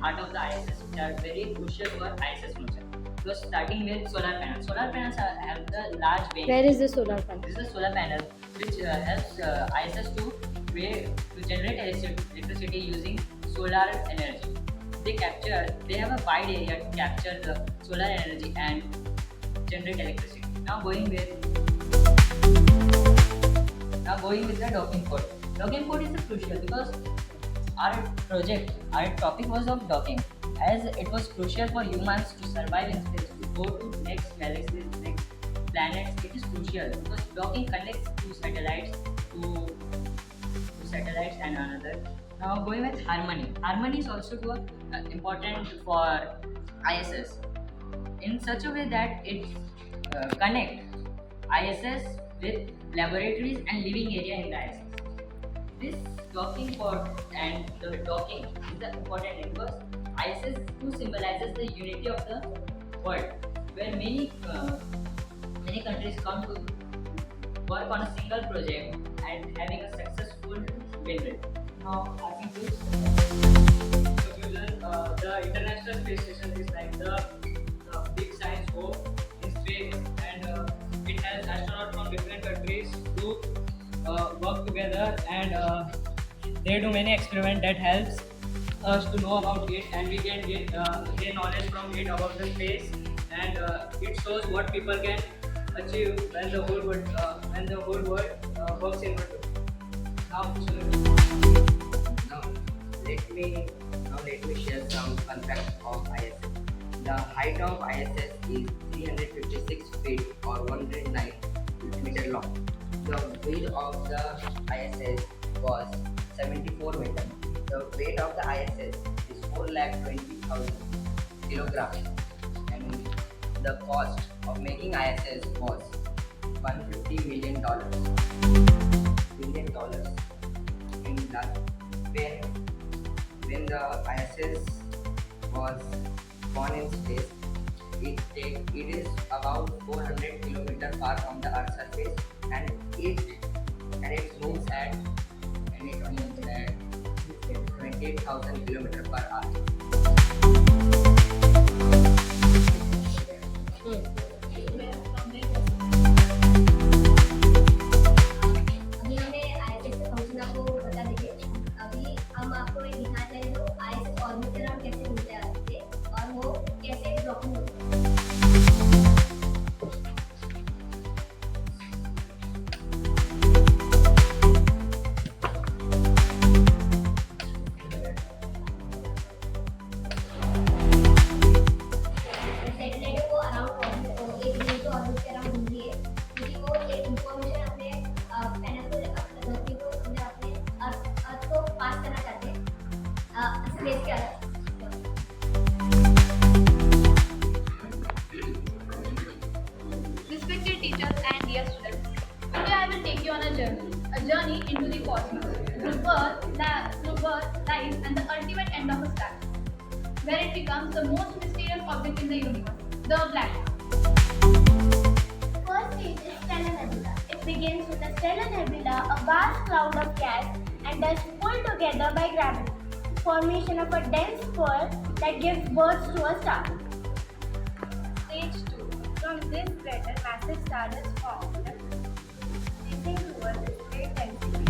part of the ISS which are very crucial for ISS function. So starting with solar panels. Solar panels have the large range. Where is the solar panel? This is a solar panel which helps ISS to generate electricity using solar energy. They have a wide area to capture the solar energy and generate electricity. Now going with the docking port. Docking port is crucial because our topic was of docking, as it was crucial for humans to survive in space, to go to next galaxies, next planets. It is crucial because docking connects to satellites and another. Now going with harmony. Harmony is also important for ISS in such a way that it connect ISS with laboratories and living area in the ISS. This docking port and the docking is the important thing because ISS too symbolizes the unity of the world, where many countries come to work on a single project and having a successful win rate. Now, asking this. Conclusion, the International Space Station is like the big science hub in space, and it has astronauts from different countries to work together, and they do many experiments that helps us to know about it, and we can gain knowledge from it about the space, and it shows what people can achieve when the whole world works in one. Now, Now, let me share some fun facts of ISS. The height of ISS is 356 feet or 109 meter long. The weight of the ISS was 74 meters. The weight of the ISS is 420,000 kilograms, and the cost of making ISS was $150 million. In that, when the ISS was born in space, it is about 400 kilometers far from the Earth's surface, and it moves at 28,000 kilometers per hour. अभी हमें ISS के function आपको बता देंगे। अभी हम आपको एक दिखाते हैं जो आईएसएस ऑर्बिट अराउंड कैसे घूमते हैं आगे और वो कैसे ड्रॉपिंग होते हैं। सैटेलाइट को अराउंड एक दिन को ऑर्बिट के अराउंड घूमती है क्योंकि वो एक इंफॉर्मेशन अपने पैनल को अपने धरती को अपने अर्थ को पास करना चाहते हैं स्पेस के अंदर। Respected teachers and dear students, today I will take you on a journey into the cosmos, through birth, life, and the ultimate end of a star, where it becomes the most mysterious object in the universe, the black hole. First stage is stellar nebula. It begins with a stellar nebula, a vast cloud of gas and dust pulled together by gravity, formation of a dense swirl that gives birth to a star. Stage 2. From this crater, massive star is formed, racing towards its great density.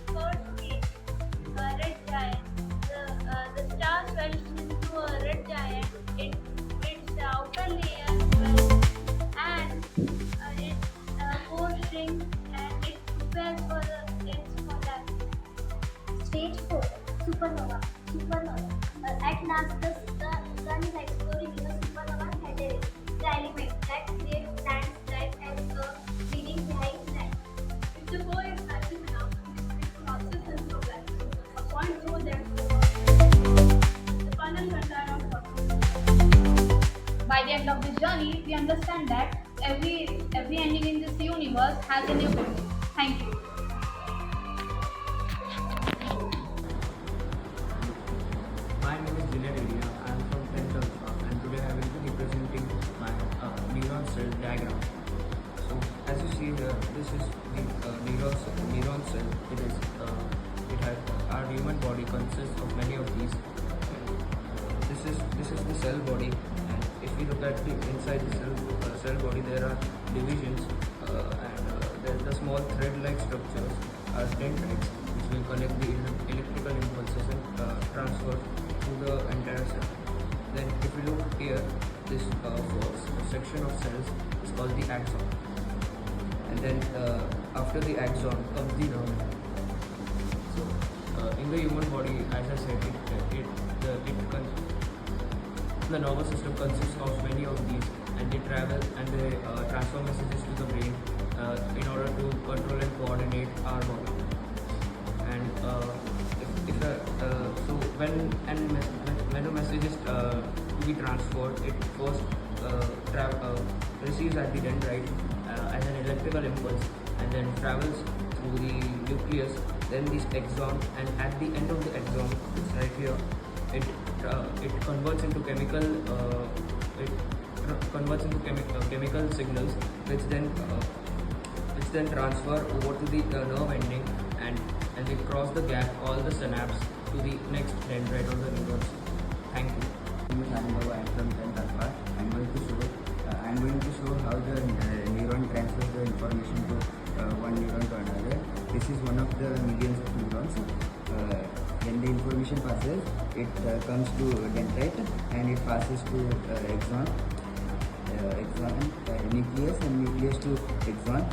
Third stage, a red giant. The star swells into a red giant. Its outer layer swells and its core shrinks and it prepares for its collapse. Stage 4, supernova. At last, the sun is exploring in a supernova theory, the element that creates planets, life, and leaving behind life. If the core is massive enough, it collapses into a black hole, a point so dense the final frontier of cosmos. By the end of this journey, we understand that every ending in this universe has a new beginning. Thank you. My name is Junaid Elia. I am from 10th Alpha, and today I will be representing my neuron cell diagram. So, as you see here, this is the neuron cell. It our human body consists of many of these. This is the cell body, and if we look at the inside the cell body, there are divisions, the small thread-like structures are dendrites, which will connect the electrical impulses and transfer to the entire cell. Then, if we look here, this section of cells is called the axon, and then after the axon comes the nerve. So, in the human body, as I said, the nervous system consists of many of these, and they travel and they transfer messages to the brain in order to control and coordinate our body. And so when a message is to be transferred, it first receives at the dendrite as an electrical impulse, and then travels through the nucleus, then this axon, and at the end of the axon, it's right here, it converts into chemical signals, which then transfer over to the nerve ending, and they cross the gap, all the synapse, to the next dendrite of the neurons. Thank you. My name is Anubhav. I am from 10th Alpha. I am going to show how the neuron transfers the information to one neuron to another. This is one of the millions of neurons. When the information passes, it comes to dendrite, and it passes to axon, nucleus, and nucleus to axon,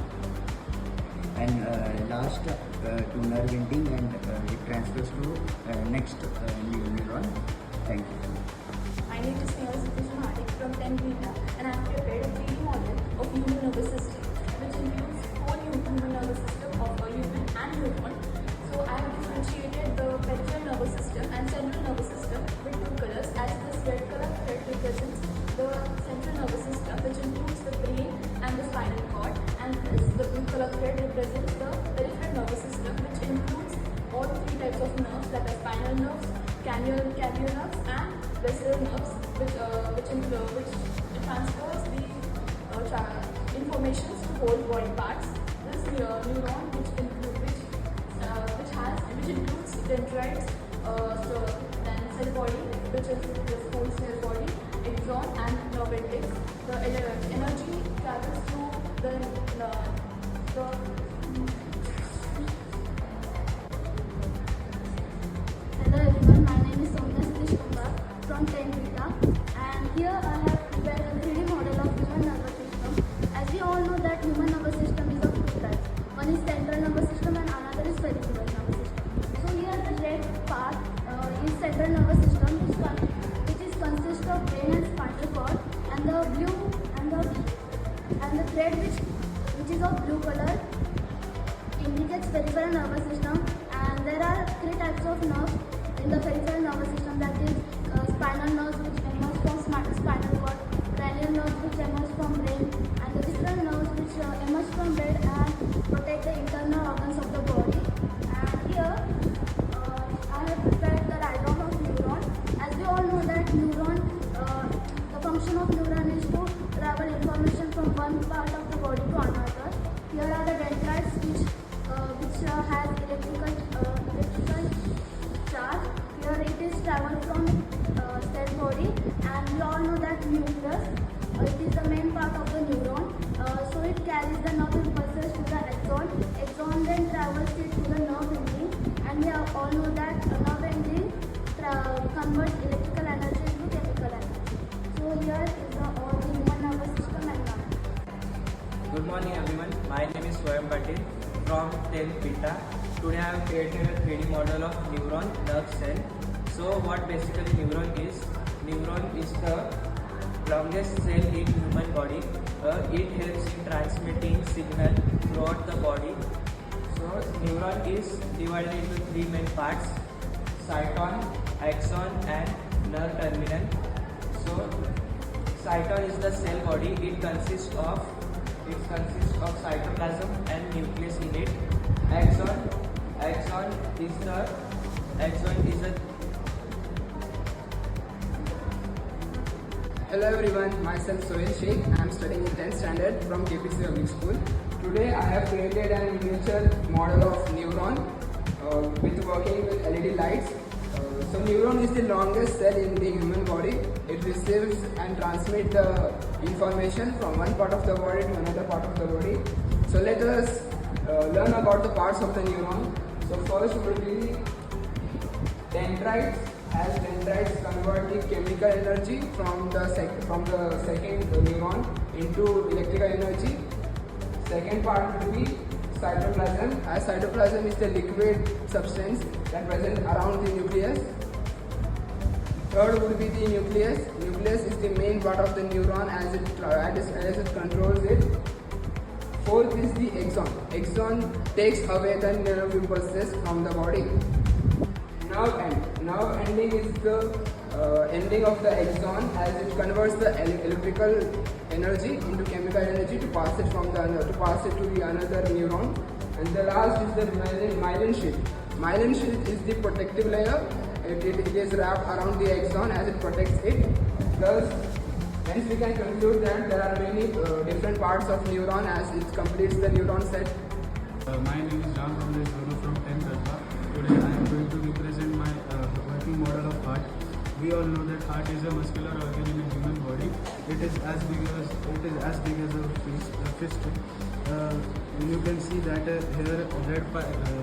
and last to nerve ending, and it transfers to next neuron. Thank you. My name is Sneha Satish Mahadik from 10 Beta, and I have prepared a 3D model of human nervous system, which includes whole human nervous system of a human and neuron. So I have differentiated the peripheral nervous system and central nervous system with two colors, as this red color thread represents the central nervous system, which includes the brain and the spinal cord, and this, the blue color thread, represents the peripheral nervous system, which includes all three types of nerves, that are spinal nerves, cranial nerves, and visceral nerves, which transfers the information to whole body parts. This neuron, which includes dendrites, then cell body, which is this whole cell body, axon, and nerve endings. The energy travels through the Hello everyone, my name is Soumya Satish Kumar from 10 Beta, and here I have prepared a 3D model of human nervous system. As we all know that human nervous system is of two types. One is central nervous system and another is peripheral nervous system. So here the red part is central nervous system, which is consist of brain and spinal cord, and the blue and the thread which is of blue color indicates peripheral nervous system. And there are three types of nerves in the peripheral nervous system, that is spinal nerves, which emerge from spinal cord, cranial nerves, which emerge from brain, and the visceral nerves, which emerge from brain and protect the internal organs of the body. And here I have prepared the diagram of neuron. As we all know that neuron, the function of neuron is to travel information from one part of the body to another. Here are the dendrites, which has electrical charge. Here it is travel from cell body, and we all know that nucleus, it is the main part of the neuron. So it carries the nerve impulses to the axon. Axon then travels it to the nerve ending, and we all know that nerve ending converts electrical energy into chemical energy. So here is all the human nervous system and nerve. Good morning everyone, my name is Swayam Patil from 10th Beta. Today I have created a 3D model of neuron, nerve cell. So what basically neuron is the longest cell in human body. It helps in transmitting signal throughout the body. So neuron is divided into three main parts: cyton, axon, and nerve terminal. So cyton is the cell body. It consists of cytoplasm and nucleus in it. Axon is a Hello everyone, myself Sohail Sheikh. I am studying in 10th standard from KPC Public School. Today I have created a miniature model of neuron. with working with LED lights. So neuron is the longest cell in the human body. It receives and transmits the information from one part of the body to another part of the body. So let us learn about the parts of the neuron. So first will be dendrites. As dendrites convert the chemical energy from the second neuron into electrical energy. Second part will be cytoplasm. As cytoplasm is the liquid substance that present around the nucleus. Third would be the nucleus. Nucleus is the main part of the neuron as it controls it. Fourth is the axon. Axon takes away the nerve impulses from the body. Nerve end. Nerve ending is the ending of the axon as it converts the electrical energy into chemical energy to pass it to the another neuron. And the last is the myelin sheath. Myelin sheath is the protective layer. It is wrapped around the axon as it protects it. Thus, hence we can conclude that there are many different parts of neuron as it completes the neuron set. My name is Ram Kamlesh Guru from 10th Alpha. Today I am going to represent my working model of heart. We all know that heart is a muscular organ in a human body. It is as big as a fist. You can see that here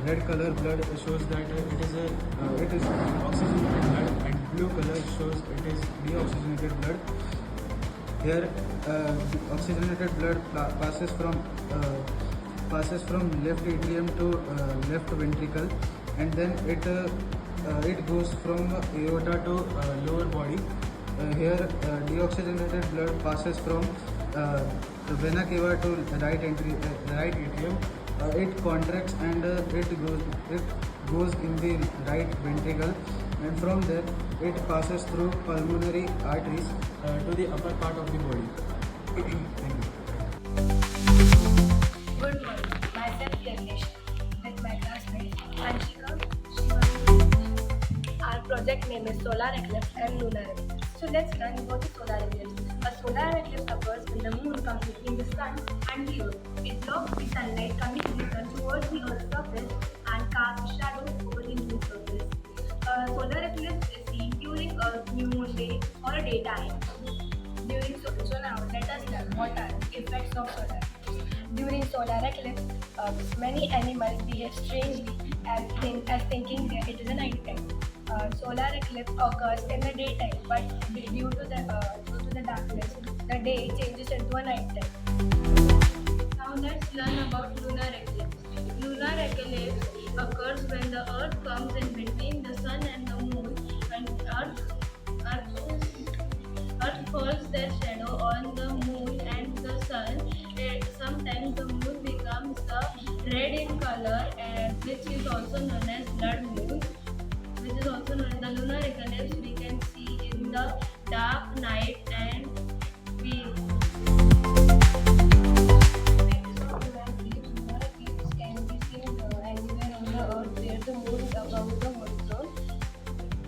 red color blood shows that it is oxygenated blood, and blue color shows it is deoxygenated blood. Here oxygenated blood passes from left atrium to left ventricle, and then it goes from aorta to lower body. Here deoxygenated blood passes from the vena cava to right atrium. It contracts and it goes in the right ventricle, and from there it passes through pulmonary arteries to the upper part of the body. Thank you. Good morning. Myself Yagnesh with my classmate Anshika, Shivani. Our project name is Solar Eclipse and Lunar Eclipse. So let's learn what is solar eclipse. A solar eclipse occurs when the moon comes between the sun and the earth. It blocks the sunlight coming from the sun towards the earth's surface and casts a shadow over the moon's surface. A solar eclipse is seen during a new moon day or a daytime. So now let us learn what are the effects of solar eclipse. During solar eclipse, many animals behave strangely as thinking that it is a night time. Solar eclipse occurs in the daytime, but due to the darkness, the day changes into a night time. Now let's learn about lunar eclipse. Lunar eclipse occurs when the earth comes in between the sun and the moon, and earth falls their shadow on the moon and the sun. Sometimes the moon becomes red in color, which is also known as blood moon. Which is also known as the lunar eclipse. We can see in the dark night, and we lunar eclipse can be seen anywhere on the earth where the moon is above the horizon.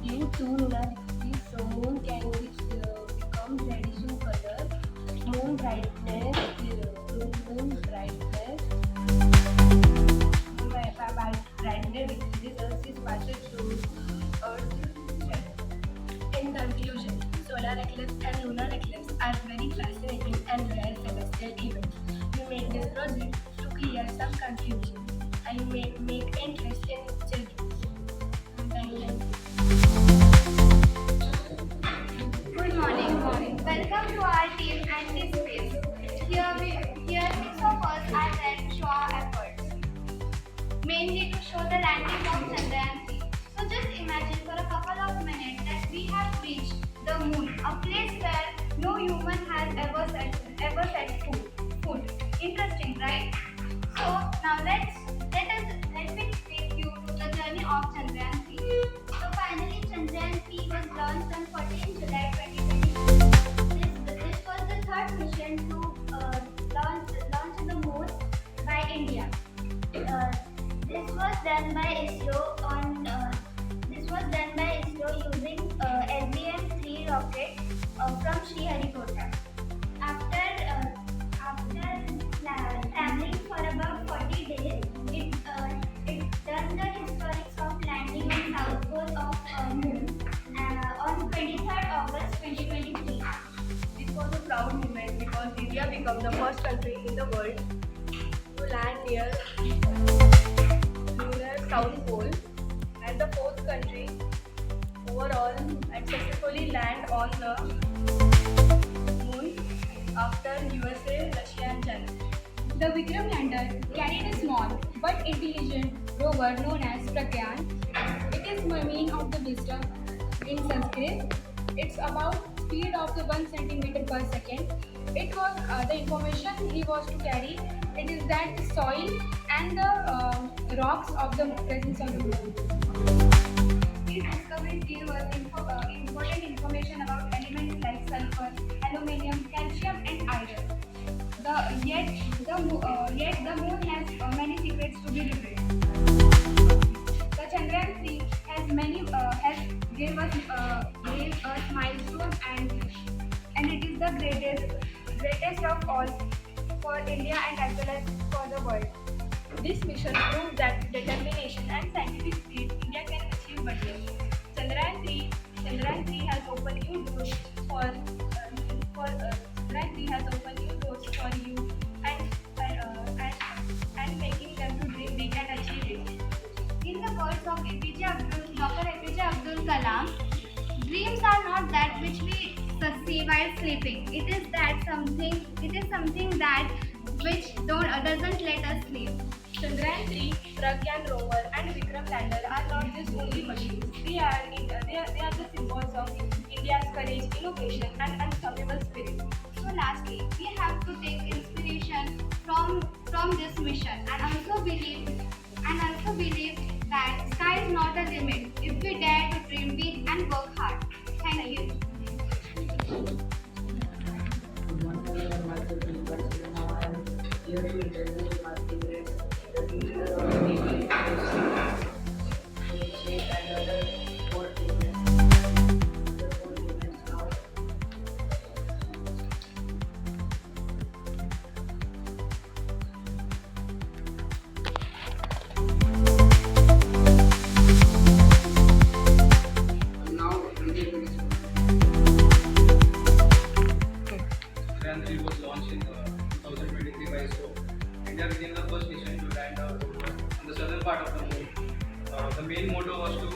Due to lunar eclipse, the moon can become reddish in color. Moon brightness increases as it passes through Earth's shadow. In conclusion, solar eclipse and lunar eclipse are very fascinating and rare celestial events. We made this project to clear some confusion and make interest in children. Thank you. Good morning. Welcome to our team and this space. Here 6 of us are there to show our efforts. Mainly to show the landing of Chandrayaan-3. So just imagine for a couple of minutes that we have reached the moon, a place where no human has ever set foot. Interesting, right? So now let me take you to the journey of Chandrayaan-3. So finally, Chandrayaan-3 was launched on 14 July 2020. This was the third mission to launch the moon by India. This was done by ISRO using LVM-3 rocket from Sriharikota. After traveling for about 40 days, it done the historic because India became the first country in the world to land near lunar South Pole, and the fourth country overall and successfully land on the moon after USA, Russia and China. The Vikram lander carried a small but intelligent rover known as Pragyan. It is meaning of the wisdom in Sanskrit. It's about speed of the 1 centimeter per second. It was the information he was to carry. It is that the soil and the rocks of the presence of the moon. His discovery gave us important information about elements like sulfur, aluminium, calcium, and iron. Yet the moon has many secrets to be revealed. The Chandrayaan 3 has gave us milestone, and it is the greatest of all for India and as well as for the world. This mission proves that determination and scientific speed India can achieve wonders. Chandrayaan 3 has opened new doors for Chandrayaan 3 has opened new doors for you and making them to dream big and achieve it. In the words of Dr. APJ Abdul Kalam, dreams are not that which we see while sleeping. It is something that which doesn't let us sleep. Chandrayaan 3, Pragyan rover, and Vikram lander are not just only machines. They are the symbols of India's courage, innovation, and unstoppable spirit. So lastly, we have to take inspiration from this mission and also believe that sky is not a limit if we dare to dream big and work hard. Thank you. Chandrayaan 3 was launched in 2023 by ISRO. India became the first nation to land a rover on the southern part of the moon. The main motto was to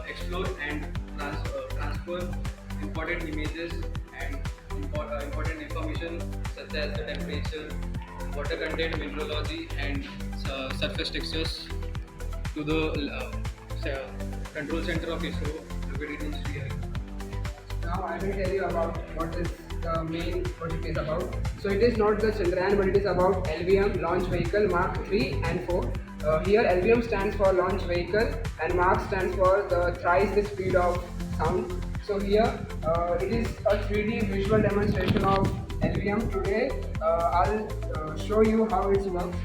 explore and transfer important images and important information such as the temperature, water content, mineralogy, and surface textures to the control center of ISRO located in Srihari. Now I will tell you about what is the main project is about. So it is not the Chandrayaan, but it is about LVM, Launch Vehicle Mark 3 and 4. Here LVM stands for Launch Vehicle and Mark stands for the thrice the speed of sound. So here it is a 3D visual demonstration of LVM. Today I'll show you how it works.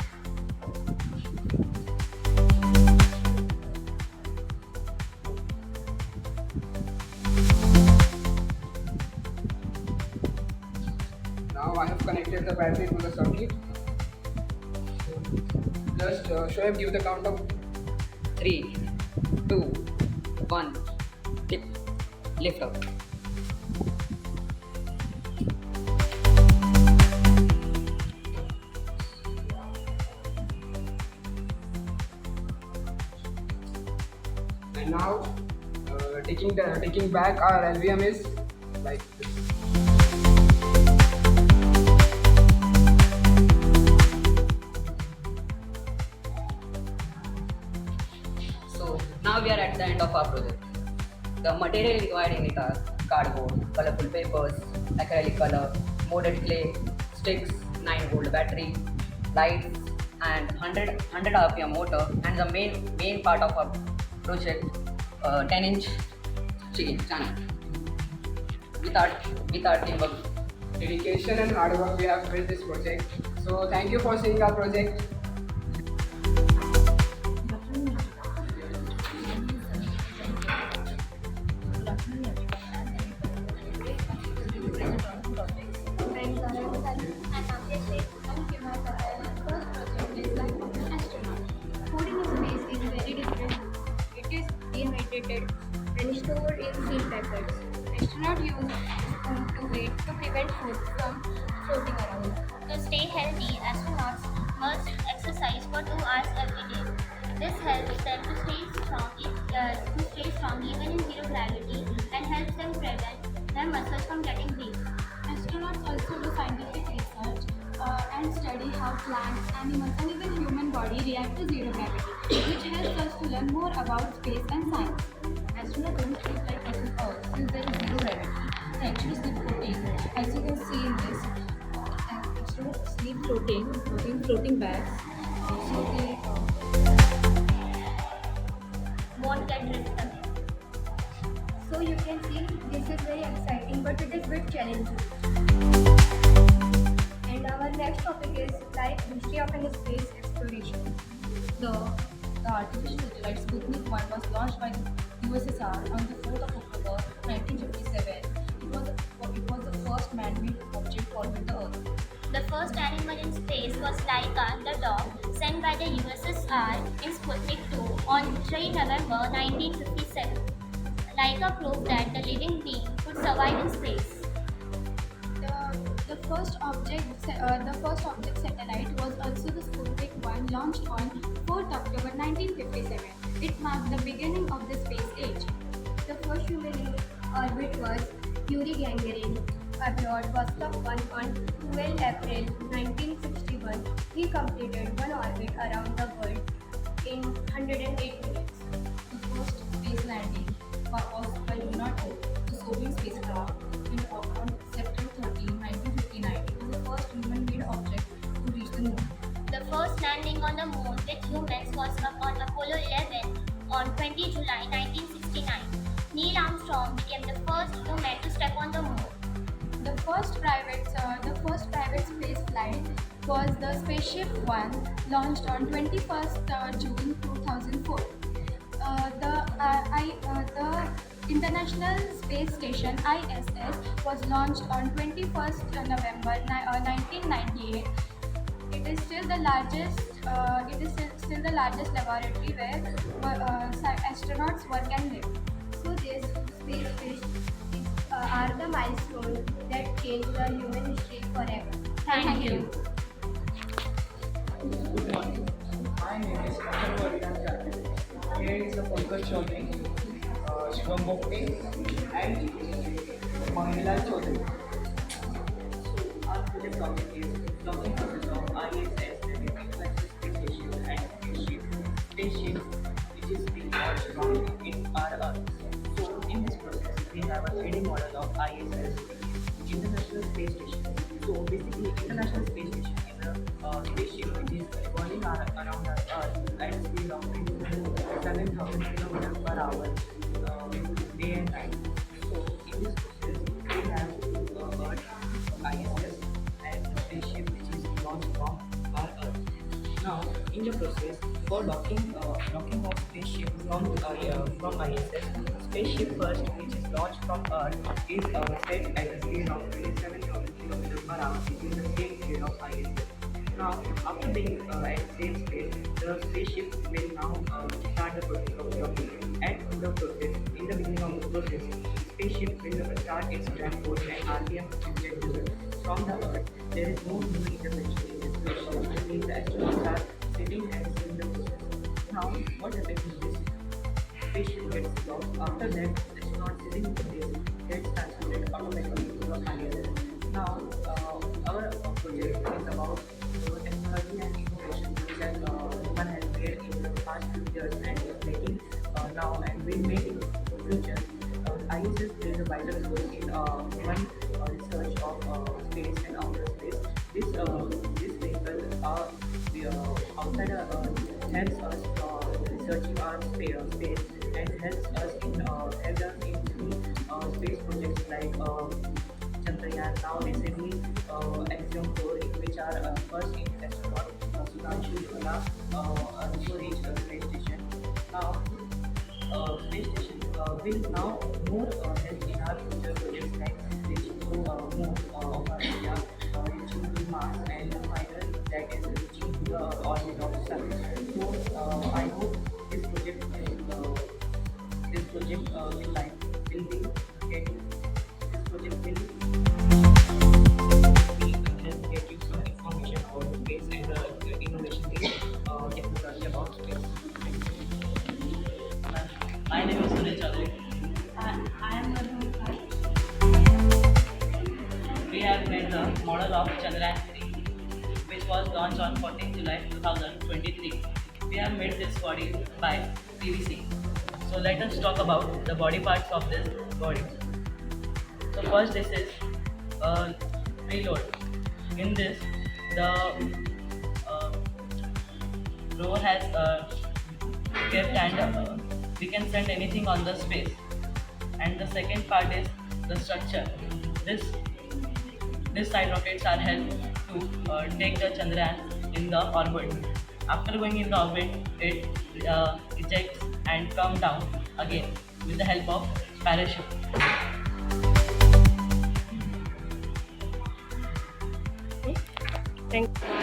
Now I have connected the battery to the circuit. Just Shoaib, give the count of 3, 2, 1, tip, lift up. and now taking back our LVM is like this. So now we are at the end of our project. The material required in it are cardboard, colorful papers, acrylic color, molded clay, sticks, 9-volt battery, lights, and 100 RPM motor, and the main part of our project, 10-inch chicken channel with our teamwork. Dedication and hard work we have built this project. So thank you for seeing our project. Food in space is very different. It is dehydrated and stored in sealed packets. Astronauts use spoon to eat to prevent food from This helps them to stay strong even in zero gravity and helps them prevent their muscles from getting weak. Astronauts also do scientific research and study how plants, animals, and even human body react to zero gravity, which helps us to learn more about space and science. Astronauts don't sleep like us on Earth since there is zero gravity. They actually sleep floating. As you can see in this, astronauts sleep floating bags. So they Won't get ripped away. So you can see this is very exciting, but it is a bit challenging. And our next topic is life history of an space exploration. The artificial satellite Sputnik 1 was launched by the USSR on the 4th of October 1957. It was the first man-made object orbiting the Earth. The first animal in space was Laika, the dog, sent by the USSR in Sputnik 2 on 3 November 1957. Laika proved that the living being could survive in space. The first object satellite was also the Sputnik 1 launched on 4th October 1957. It marked the beginning of the space age. The first human in orbit was Yuri Gagarin aboard Vostok 1 on 12 April 1961. He completed one orbit around the world in 108 minutes. The first space landing was by Luna 2, the Soviet spacecraft, on September 13, 1959. It was the first human-made object to reach the moon. The first landing on the moon with humans was on Apollo 11 on 20 July 1969. Neil Armstrong became the first human to step on the moon. The first private space flight was the Spaceship One, launched on 21st June 2004. The International Space Station (ISS) was launched on 21st November 1998. It is still the largest. Still the largest laboratory where astronauts work and live. So these space trips are the milestones that change the human history forever. Thank you. Good morning. My name is Dr. Vardan Jati. Here is a Pankaj Chaudhary, Shubham Bhopte, and Mahila Chaudhary. Our project topic is blocking process of ISS, that is International Space Station, and spaceship, which is being launched from in our Earth. So in this process, we have a 3D model of ISS, International Space Station. So basically, International Space Station is a spaceship which is revolving around our Earth at a speed of 7,000 km per hour day and night. So in this process, we have Earth, ISS, and the spaceship which is launched from our Earth. Now, in the process, for docking of spaceship from ISS, spaceship first, which is launched from Earth, is set at a speed of 27,000 km per hour, which is the same speed of ISS. Now, after being at same speed, the spaceship will now start the process of docking. And in the beginning of the process, spaceship will start its tram course and RPM schedule. From the Earth, there is no human intervention in this spaceship. That means the astronauts are sitting and seeing the process. Now, what happens is this spaceship gets lost. After that, the astronaut sitting in space gets transported automatically to the ISS. Now, our project is about technology and innovation that human has made in the past few years and is making now and will make in the future. ISS plays a vital role in human research of space and outer space. This vehicle outside helps us researching our space and helps us in space projects like Chandrayaan. Now recently Axiom 4, which are first in astronaut Sudhanshu Shukla also reached the space station. Now space station will now more help in our future projects like reaching to moon of our India, reaching to Mars, and the final that is reaching to the orbit of Sun. So I hope this project will get you some information about space and the innovation in technology about space. was launched on 14 July 2023. We have made this body by PVC. So let us talk about the body parts of this body. So first, this is a payload. In this, the rover has a gift and we can send anything on the space. And the second part is the structure. This side rockets are helped to take the Chandrayaan in the orbit. After going in the orbit, it ejects and comes down again with the help of parachute. Thank you.